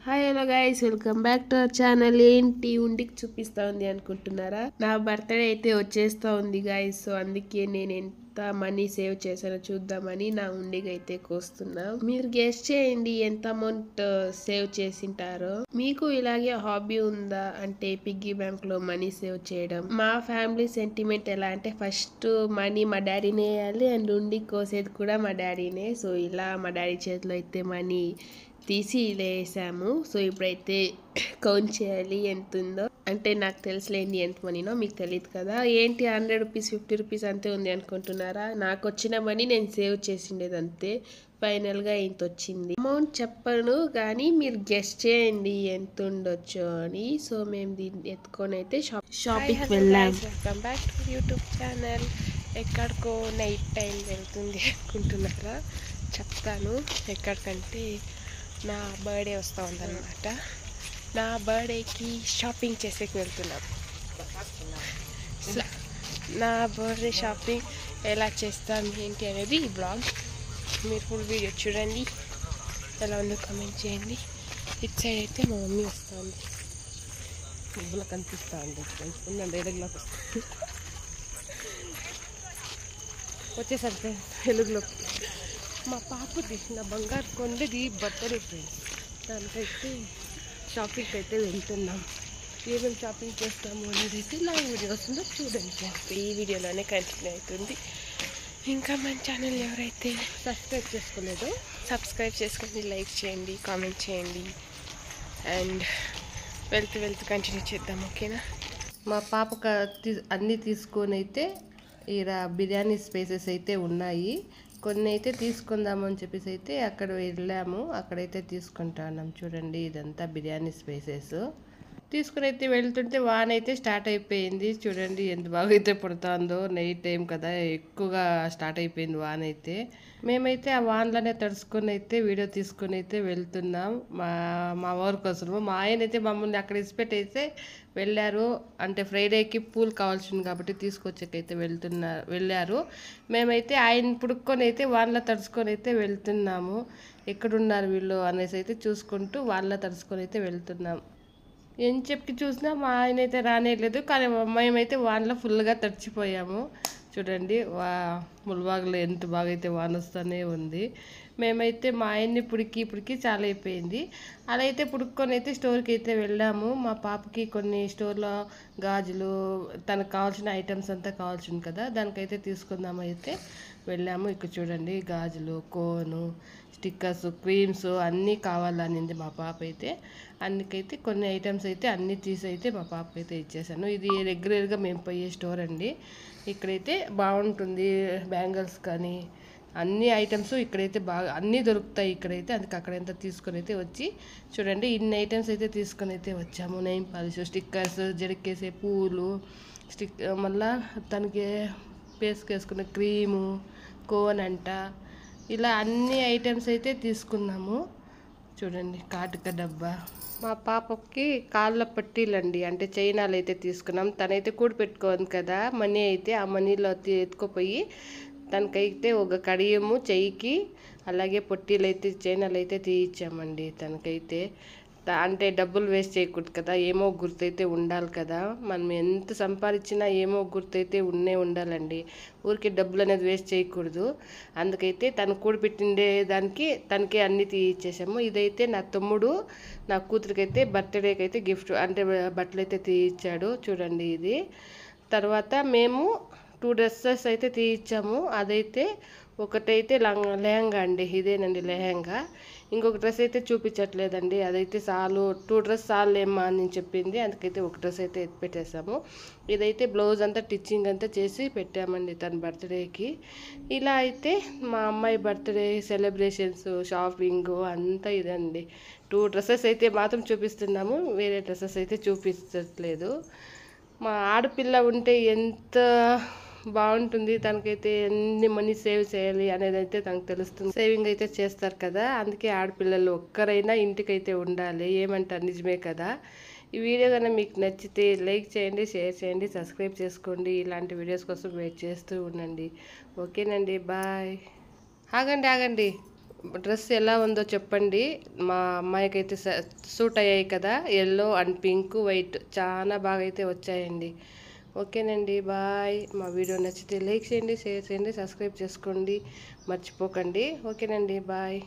Hi hello guys, welcome back to our channel. ఏంటి ఉండికి చూపిస్తా ఉంది అనుకుంటున్నారా? నా బర్త్డే అయితే వచ్చేస్తా ఉంది గైస్. సో అందుకే నేను ఎంత మనీ సేవ్ చేశానో చూద్దామని నా ఉండికి అయితే కోస్తున్నా. మీరు గెస్ చేయండి ఎంత అమౌంట్ సేవ్ చేసింటారో. మీకు ఇలాగే హాబీ ఉందా అంటే పిగ్గీ బ్యాంక్ లో మనీ సేవ్ చేయడం? మా ఫ్యామిలీ సెంటిమెంట్ ఎలా అంటే ఫస్ట్ మనీ మా డాడీనే వేయాలి అండ్ ఉండి కోసేది కూడా మా డాడీనే. సో ఇలా మా డాడీ చేతిలో అయితే మనీ తీసి వేసాము. సో ఇప్పుడైతే కౌంట్ చేయాలి ఎంత ఉందో. అంటే నాకు తెలుసులేండి ఎంత మనీనో, మీకు తెలియదు కదా. ఏంటి 100 రూపీస్ 50 రూపీస్ అంతే ఉంది అనుకుంటున్నారా? నాకు వచ్చిన మనీ నేను సేవ్ చేసిండేది అంతే. ఫైనల్గా ఇంత వచ్చింది. అమౌంట్ చెప్పను కానీ మీరు గెస్ట్ చేయండి ఎంత ఉండొచ్చు అని. సో మేము దీన్ని ఎత్తుకొని అయితే షాపింగ్కి వెళ్ళాం. Welcome back to YouTube channel. ఎక్కడికో నైట్ టైం వెళ్తుంది అనుకుంటున్నారా? చెప్తాను ఎక్కడికంటే నా బర్త్డే వస్తూ ఉందన్నమాట. నా బర్త్డేకి షాపింగ్ చేసేకి వెళ్తున్నాం. నా బర్త్డే షాపింగ్ ఎలా చేస్తాం ఏంటి అనేది ఈ బ్లాగ్. మీరు ఫుల్ వీడియో చూడండి, ఎలా ఉందో కామెంట్ చేయండి. ఇటు సైడ్ అయితే మా మమ్మీ వస్తుంది. ముగ్గులో కనిపిస్తూ ఉంది ఎలుగులోకి వచ్చేసరికి వెలుగులోకి. మా పాపది నా బంగారు కొండది బర్త్డే ఫ్రెండ్స్, దానికైతే షాపింగ్కి అయితే వెళ్తున్నాం. ఏమేమి షాపింగ్ చేస్తాము అనేది అయితే నా వీడియో వస్తుందో చూడండి. ఈ వీడియోలోనే కంటిన్యూ అవుతుంది. ఇంకా మన ఛానల్ ఎవరైతే సబ్స్క్రైబ్ చేసుకోలేదో సబ్స్క్రైబ్ చేసుకొని లైక్ చేయండి, కామెంట్ చేయండి. అండ్ వెళ్తూ కంటిన్యూ చేద్దాం, ఓకేనా? మా పాపకు అన్నీ తీసుకొని అయితే ఈడ బిర్యానీ స్పేసెస్ అయితే ఉన్నాయి. కొన్ని అయితే తీసుకుందామని చెప్పేసి అయితే అక్కడ వెళ్ళాము. అక్కడైతే తీసుకుంటాం. చూడండి ఇదంతా బిర్యానీ స్పేసెస్. తీసుకుని అయితే వెళ్తుంటే వాన అయితే స్టార్ట్ అయిపోయింది. చూడండి ఎంత బాగా అయితే పడుతుందో. నైట్ టైం కదా, ఎక్కువగా స్టార్ట్ అయిపోయింది వాన అయితే. మేమైతే ఆ వానలోనే తడుచుకొని అయితే వీడియో తీసుకొని అయితే వెళ్తున్నాం మా ఊరి కోసము. మా ఆయన అయితే మమ్మల్ని అక్కడ ఇసిపెట్టి అయితే వెళ్ళారు. అంటే ఫ్రైడేకి పూలు కావాల్సింది కాబట్టి తీసుకొచ్చేకైతే వెళ్ళారు. మేమైతే ఆయన పుడుక్కొని అయితే వానలో తడుచుకొని అయితే వెళ్తున్నాము. ఎక్కడున్నారు వీళ్ళు అనేసి అయితే చూసుకుంటూ వానలో తడుచుకొని అయితే వెళ్తున్నాం. ఏం చెప్పి చూసినా మా ఆయన అయితే రానేయలేదు. కానీ మేమైతే వానలో ఫుల్గా తడిచిపోయాము. చూడండి ముల్బాగ్లో ఎంత బాగా అయితే వాన వస్తూనే ఉంది. మేమైతే మా ఆయన్ని ఇప్పటికి చాలా అయిపోయింది. అలా అయితే పుడుక్కొని అయితే స్టోర్కి అయితే వెళ్ళాము. మా పాపకి కొన్ని స్టోర్లో గాజులు, తనకు కావాల్సిన ఐటమ్స్ అంతా కావాల్సింది కదా, దానికైతే తీసుకుందాం అయితే వెళ్ళాము. ఇక్కడ చూడండి గాజులు, కోను, స్టిక్కర్స్, క్రీమ్స్ అన్నీ కావాలనింది మా పాప అయితే. అందుకైతే కొన్ని ఐటమ్స్ అయితే అన్నీ తీసి అయితే మా పాపకి అయితే ఇచ్చేసాను. ఇది రెగ్యులర్గా మేము పోయే స్టోర్ అండి. ఇక్కడైతే బాగుంటుంది. బ్యాంగిల్స్ కానీ అన్ని ఐటమ్స్ ఇక్కడైతే బాగా అన్నీ దొరుకుతాయి ఇక్కడైతే. అందుకే అక్కడంతా తీసుకొని అయితే వచ్చి చూడండి ఇన్ని ఐటమ్స్ అయితే తీసుకొని అయితే వచ్చాము. నెయిల్ పాలిష్, స్టిక్కర్స్, జడకేసే పూలు, మళ్ళా తనకి ఫేస్కి వేసుకునే క్రీము, కోన్ అంట, ఇలా అన్ని ఐటమ్స్ అయితే తీసుకున్నాము. చూడండి కాటుక డబ్బా. మా పాపకి కాళ్ళ పట్టీలండి, అంటే చైనాలు అయితే తీసుకున్నాం. తనైతే కూడి పెట్టుకోండి కదా, మనీ అయితే ఆ మనీలో ఎత్తుకుపోయి తనకైతే ఒక కడియము చెయ్యికి, అలాగే పొట్టీలు అయితే చైనాలు అయితే తీయించామండి తనకైతే. అంటే డబ్బులు వేస్ట్ చేయకూడదు కదా, ఏమో గుర్తయితే ఉండాలి కదా. మనం ఎంత సంపాదించినా ఏమో గుర్తయితే ఉండాలండి. ఊరికి డబ్బులు అనేది వేస్ట్ చేయకూడదు. అందుకైతే తను కూడిపెట్టిండే దానికి తనకే అన్నీ తీయించేసాము. ఇదైతే నా తమ్ముడు నా కూతురికైతే బర్త్డేకి అయితే గిఫ్ట్ అంటే బట్టలు అయితే తీయించాడు. చూడండి ఇది. తర్వాత మేము 2 డ్రెస్సెస్ అయితే తీయించాము. అదైతే ఒకటైతే లెహంగా అండి, ఇదేనండి లెహంగా. ఇంకొక డ్రెస్ అయితే చూపించట్లేదండి, అదైతే చాలు 2 డ్రెస్ చాలేమ్మా అని చెప్పింది. అందుకైతే ఒక డ్రెస్ అయితే ఎత్తి పెట్టేసాము. ఇదైతే బ్లౌజ్ అంతా టిచ్చింగ్ అంతా చేసి పెట్టామండి తన బర్త్డేకి. ఇలా అయితే మా అమ్మాయి బర్త్డే సెలబ్రేషన్స్, షాపింగ్ అంతా ఇదండి. 2 డ్రెస్సెస్ అయితే మాత్రం చూపిస్తున్నాము, వేరే డ్రెస్సెస్ అయితే చూపించట్లేదు. మా ఆడపిల్ల ఉంటే ఎంత బాగుంటుంది, తనకైతే ఎన్ని మనీ సేవ్ చేయాలి అనేది అయితే తనకు తెలుస్తుంది. సేవింగ్ అయితే చేస్తారు కదా, అందుకే ఆడపిల్లలు ఒక్కరైనా ఇంటికైతే ఉండాలి. ఏమంటారు, నిజమే కదా. ఈ వీడియో కన్నా మీకు నచ్చితే లైక్ చేయండి, షేర్ చేయండి, సబ్స్క్రైబ్ చేసుకోండి. ఇలాంటి వీడియోస్ కోసం వెయిట్ చేస్తూ ఉండండి. ఓకేనండి, బాయ్. ఆగండి డ్రెస్ ఎలా ఉందో చెప్పండి. మా అమ్మాయికి అయితే సూట్ అయ్యాయి కదా, ఎల్లో అండ్ పింక్ వైట్ చాలా బాగా అయితే వచ్చాయండి. ఓకేనండి, బాయ్. మా వీడియో నచ్చితే లైక్ చేయండి, షేర్ చేయండి, సబ్స్క్రైబ్ చేసుకోండి మర్చిపోకండి. ఓకేనండి, బాయ్.